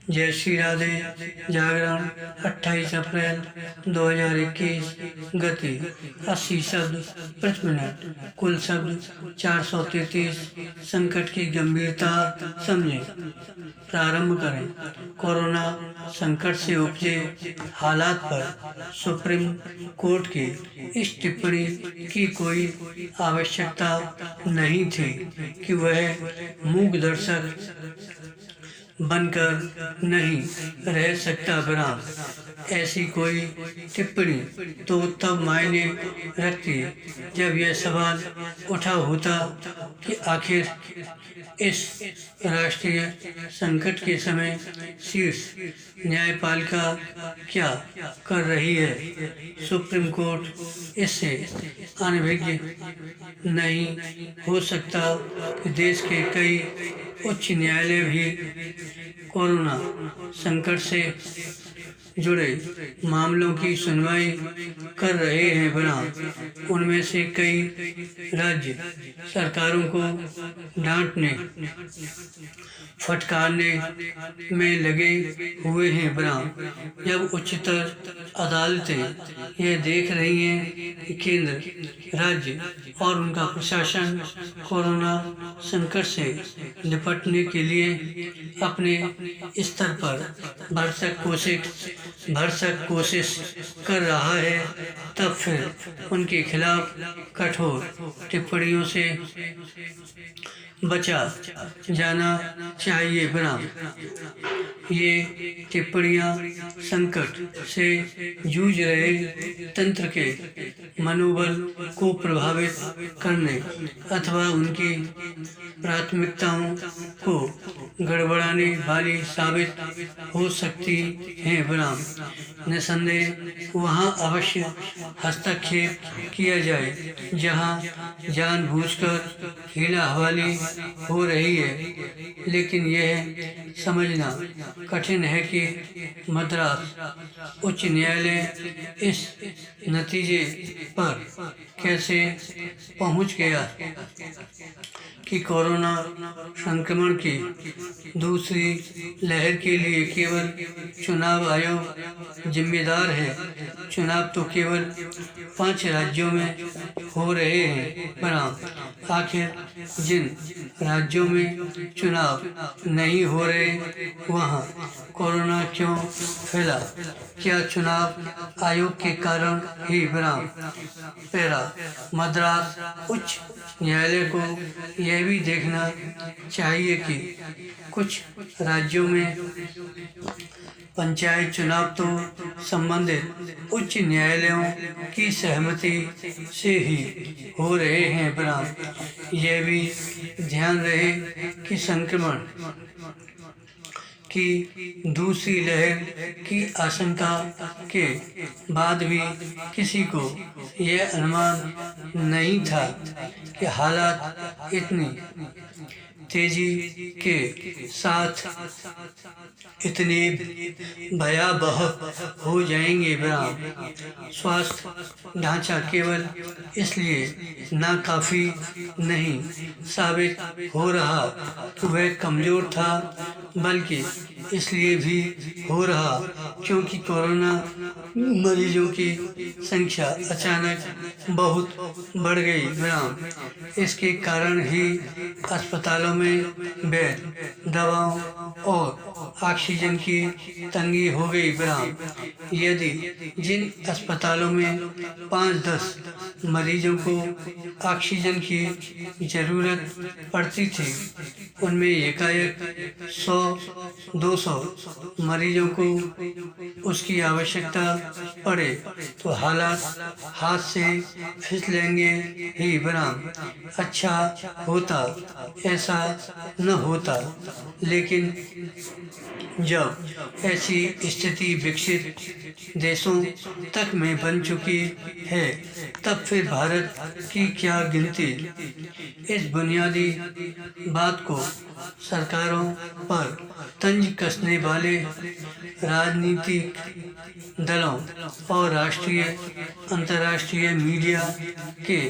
जय श्री राधे। जागरण 28 अप्रैल 2021। गति 80 शब्द प्रति मिनट। कुल शब्द 433। संकट की गंभीरता समझें। प्रारंभ करें। कोरोना संकट से उपजे हालात पर सुप्रीम कोर्ट की इस टिप्पणी की कोई आवश्यकता नहीं थी कि वह मूक दर्शक बनकर नहीं रह सकता। बराम ऐसी कोई टिप्पणी तो तब मायने रखती जब यह सवाल उठा होता कि आखिर इस राष्ट्रीय संकट के समय शीर्ष न्यायपालिका क्या कर रही है। सुप्रीम कोर्ट इससे अनभिज्ञ नहीं हो सकता कि देश के कई उच्च न्यायालय भी कोरोना संकट से जुड़े मामलों की सुनवाई कर रहे हैं। बनाम उनमें से कई राज्य सरकारों को डांटने फटकारने में लगे हुए हैं। बनाम जब उच्चतर अदालतें यह देख रही हैं कि केंद्र, राज्य और उनका प्रशासन कोरोना संकट से निपटने के लिए अपने स्तर पर भरसक कोशिश कर रहा है, तब फिर उनके खिलाफ कठोर टिप्पणियों से बचा जाना चाहिए। बनाम ये टिप्पणियां संकट से जूझ रहे तंत्र के मनोबल को प्रभावित करने अथवा उनकी प्राथमिकताओं को गड़बड़ाने वाली साबित हो सकती हैं। बनाम निसंदेह वहाँ अवश्य हस्तक्षेप किया जाए जहाँ जानबूझकर हीला हवाली हो रही है, लेकिन यह समझना कठिन है कि मद्रास उच्च न्यायालय इस नतीजे पर कैसे पहुंच गया कि कोरोना संक्रमण की दूसरी लहर के लिए केवल चुनाव आयोग जिम्मेदार है। चुनाव तो केवल 5 राज्यों में हो रहे हैं। बनाम आखिर जिन राज्यों में चुनाव नहीं हो रहे वहाँ कोरोना क्यों फैला? क्या चुनाव आयोग के कारण ही? बनाम पैरा मद्रास उच्च न्यायालय को यह भी देखना चाहिए कि कुछ राज्यों में पंचायत चुनाव तो संबंधित उच्च न्यायालयों की सहमति से ही हो रहे हैं। बनाम यह भी ध्यान रहे कि संक्रमण की दूसरी लहर की आशंका के बाद भी किसी को यह अनुमान नहीं था कि हालात इतनी तेजी के साथ इतने भयावह हो जाएंगे। स्वास्थ्य ढांचा केवल इसलिए नाकाफी नहीं साबित हो रहा कि वह कमजोर था, बल्कि इसलिए भी हो रहा क्योंकि कोरोना मरीजों की संख्या अचानक बहुत बढ़ गई। इसके कारण ही अस्पतालों में बेड, दवाओं और ऑक्सीजन की तंगी हो गई। यदि जिन अस्पतालों में 5-10 मरीजों को ऑक्सीजन की जरूरत पड़ती थी, उनमें एकाएक 100-200 मरीजों को उसकी आवश्यकता पड़े तो हालात हाथ से फिसलेंगे ही। बनाम अच्छा होता ऐसा न होता, लेकिन जब ऐसी स्थिति विकसित देशों तक में बन चुकी है, तब फिर भारत की क्या गिनती? इस बुनियादी बात को सरकारों पर तंज कसने वाले राजनीतिक दलों और राष्ट्रीय अंतर्राष्ट्रीय मीडिया के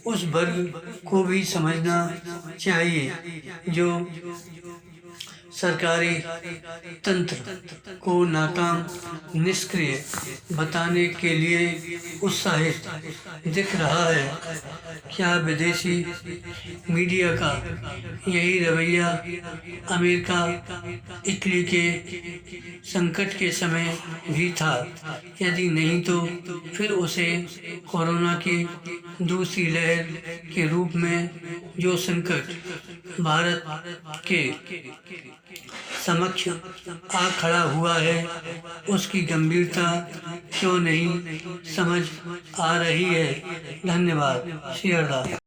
उस वर्ग को भी समझना चाहिए जो सरकारी तंत्र को नाकाम निष्क्रिय बताने के लिए उत्साहित दिख रहा है। क्या विदेशी मीडिया का यही रवैया अमेरिका इटली के संकट के समय भी था? यदि नहीं तो फिर उसे कोरोना की दूसरी लहर के रूप में जो संकट भारत के समक्ष आ खड़ा हुआ है उसकी गंभीरता क्यों नहीं समझ आ रही है? धन्यवाद। श्री अरदास।